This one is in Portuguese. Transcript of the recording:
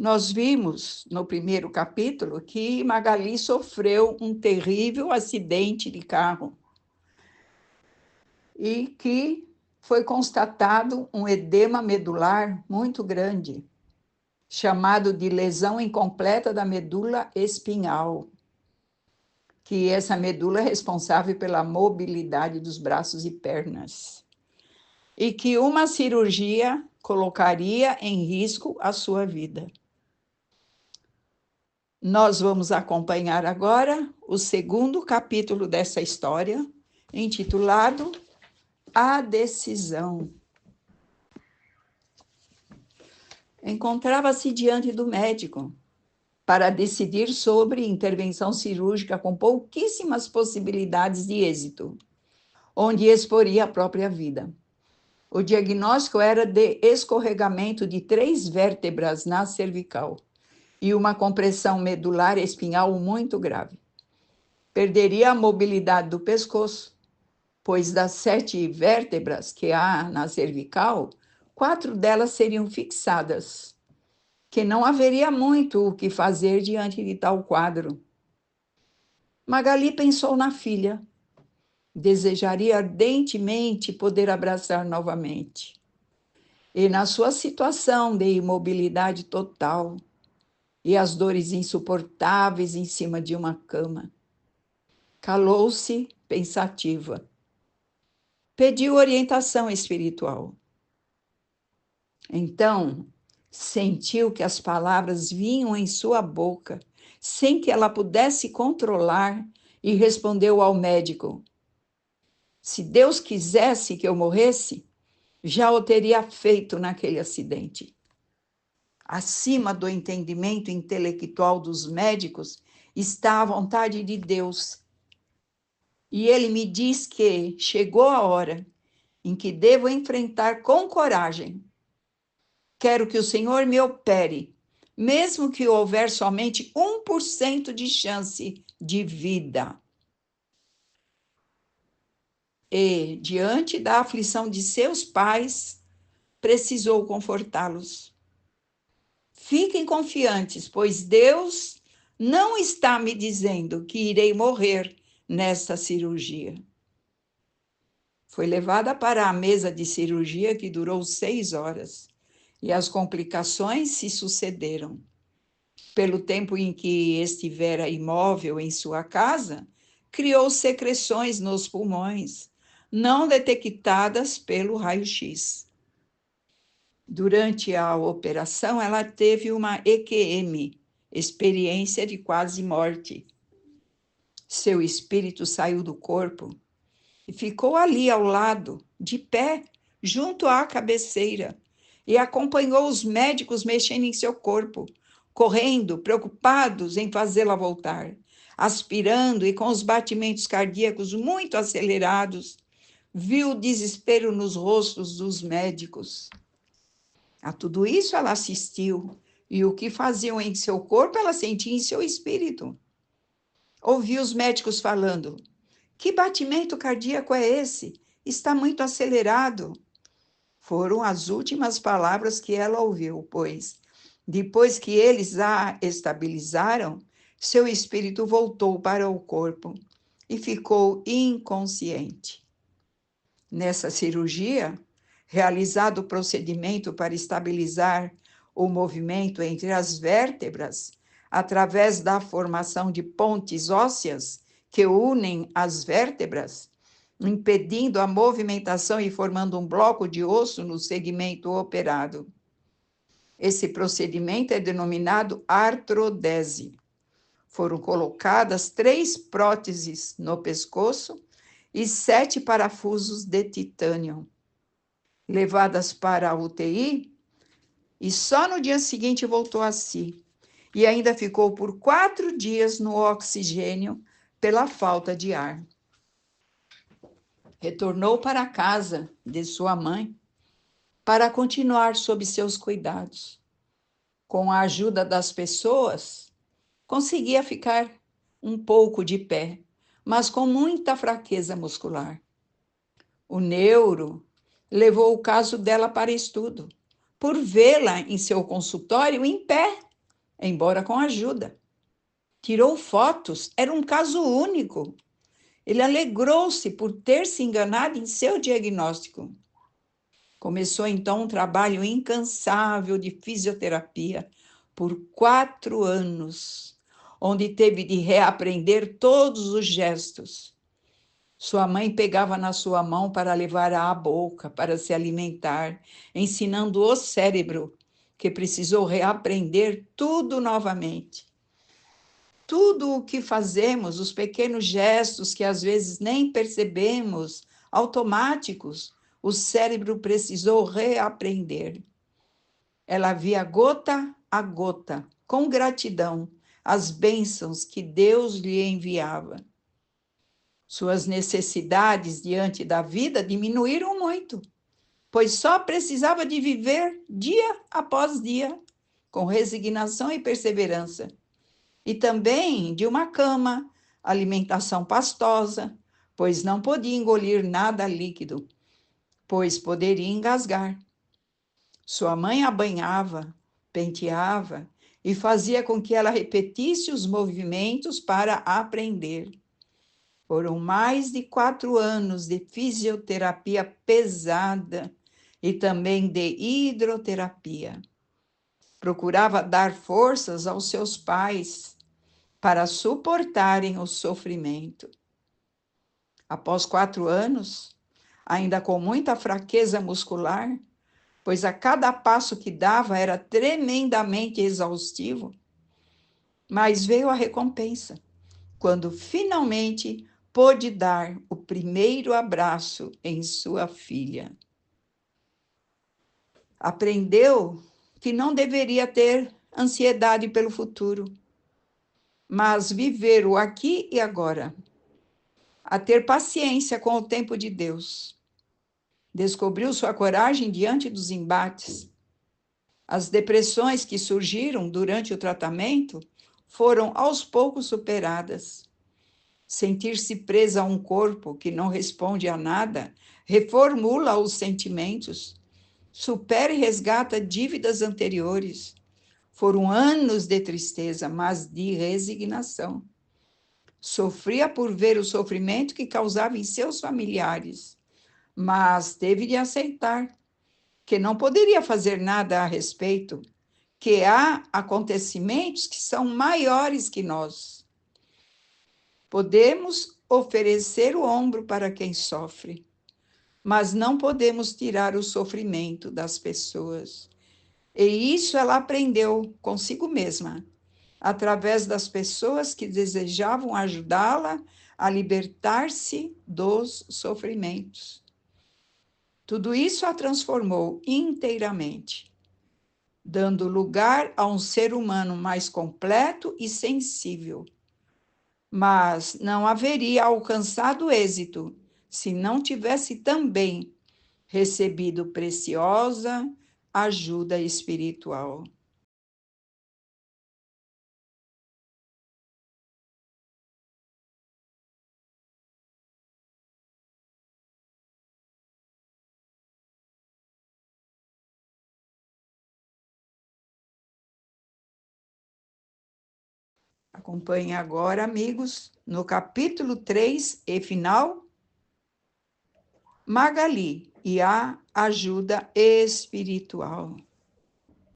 Nós vimos no primeiro capítulo que Magali sofreu um terrível acidente de carro e que foi constatado um edema medular muito grande, chamado de lesão incompleta da medula espinhal, que essa medula é responsável pela mobilidade dos braços e pernas, e que uma cirurgia colocaria em risco a sua vida. Nós vamos acompanhar agora o segundo capítulo dessa história, intitulado A Decisão. Encontrava-se diante do médico para decidir sobre intervenção cirúrgica com pouquíssimas possibilidades de êxito, onde exporia a própria vida. O diagnóstico era de escorregamento de 3 vértebras na cervical e uma compressão medular espinhal muito grave. Perderia a mobilidade do pescoço, pois das 7 vértebras que há na cervical, 4 delas seriam fixadas, que não haveria muito o que fazer diante de tal quadro. Magali pensou na filha. Desejaria ardentemente poder abraçar novamente. E na sua situação de imobilidade total e as dores insuportáveis em cima de uma cama, calou-se pensativa. Pediu orientação espiritual. Então, sentiu que as palavras vinham em sua boca, sem que ela pudesse controlar, e respondeu ao médico: se Deus quisesse que eu morresse, já o teria feito naquele acidente. Acima do entendimento intelectual dos médicos está a vontade de Deus. E ele me diz que chegou a hora em que devo enfrentar com coragem. Quero que o Senhor me opere, mesmo que houver somente 1% de chance de vida. E, diante da aflição de seus pais, precisou confortá-los. Fiquem confiantes, pois Deus não está me dizendo que irei morrer nesta cirurgia. Foi levada para a mesa de cirurgia, que durou 6 horas, e as complicações se sucederam. Pelo tempo em que estivera imóvel em sua casa, criou secreções nos pulmões, não detectadas pelo raio-x. Durante a operação, ela teve uma EQM, experiência de quase morte. Seu espírito saiu do corpo e ficou ali ao lado, de pé, junto à cabeceira, e acompanhou os médicos mexendo em seu corpo, correndo, preocupados em fazê-la voltar, aspirando e com os batimentos cardíacos muito acelerados. Viu o desespero nos rostos dos médicos. A tudo isso ela assistiu, e o que faziam em seu corpo ela sentia em seu espírito. Ouviu os médicos falando: que batimento cardíaco é esse? Está muito acelerado. Foram as últimas palavras que ela ouviu, pois, depois que eles a estabilizaram, seu espírito voltou para o corpo e ficou inconsciente. Nessa cirurgia, realizado o procedimento para estabilizar o movimento entre as vértebras, através da formação de pontes ósseas que unem as vértebras, impedindo a movimentação e formando um bloco de osso no segmento operado. Esse procedimento é denominado artrodese. Foram colocadas 3 próteses no pescoço e 7 parafusos de titânio. Levadas para a UTI, e só no dia seguinte voltou a si, e ainda ficou por 4 dias no oxigênio pela falta de ar. Retornou para a casa de sua mãe para continuar sob seus cuidados. Com a ajuda das pessoas, conseguia ficar um pouco de pé, mas com muita fraqueza muscular. O neuro levou o caso dela para estudo, por vê-la em seu consultório em pé, embora com ajuda. Tirou fotos, era um caso único. Ele alegrou-se por ter se enganado em seu diagnóstico. Começou então um trabalho incansável de fisioterapia por 4 anos, onde teve de reaprender todos os gestos. Sua mãe pegava na sua mão para levar à boca, para se alimentar, ensinando o cérebro, que precisou reaprender tudo novamente. Tudo o que fazemos, os pequenos gestos que às vezes nem percebemos, automáticos, o cérebro precisou reaprender. Ela via gota a gota, com gratidão, as bênçãos que Deus lhe enviava. Suas necessidades diante da vida diminuíram muito, pois só precisava de viver dia após dia, com resignação e perseverança. E também de uma cama, alimentação pastosa, pois não podia engolir nada líquido, pois poderia engasgar. Sua mãe a banhava, penteava e fazia com que ela repetisse os movimentos para aprender. Foram mais de 4 anos de fisioterapia pesada e também de hidroterapia. Procurava dar forças aos seus pais para suportarem o sofrimento. Após 4 anos, ainda com muita fraqueza muscular, pois a cada passo que dava era tremendamente exaustivo, mas veio a recompensa, quando finalmente pôde dar o primeiro abraço em sua filha. Aprendeu que não deveria ter ansiedade pelo futuro, mas viver o aqui e agora, a ter paciência com o tempo de Deus. Descobriu sua coragem diante dos embates. As depressões que surgiram durante o tratamento foram aos poucos superadas. Sentir-se presa a um corpo que não responde a nada reformula os sentimentos, supera e resgata dívidas anteriores. Foram anos de tristeza, mas de resignação. Sofria por ver o sofrimento que causava em seus familiares, mas teve de aceitar que não poderia fazer nada a respeito, que há acontecimentos que são maiores que nós. Podemos oferecer o ombro para quem sofre, mas não podemos tirar o sofrimento das pessoas. E isso ela aprendeu consigo mesma, através das pessoas que desejavam ajudá-la a libertar-se dos sofrimentos. Tudo isso a transformou inteiramente, dando lugar a um ser humano mais completo e sensível. Mas não haveria alcançado êxito se não tivesse também recebido preciosa ajuda espiritual. Acompanhe agora, amigos, no capítulo 3 e final, Magali e a ajuda espiritual.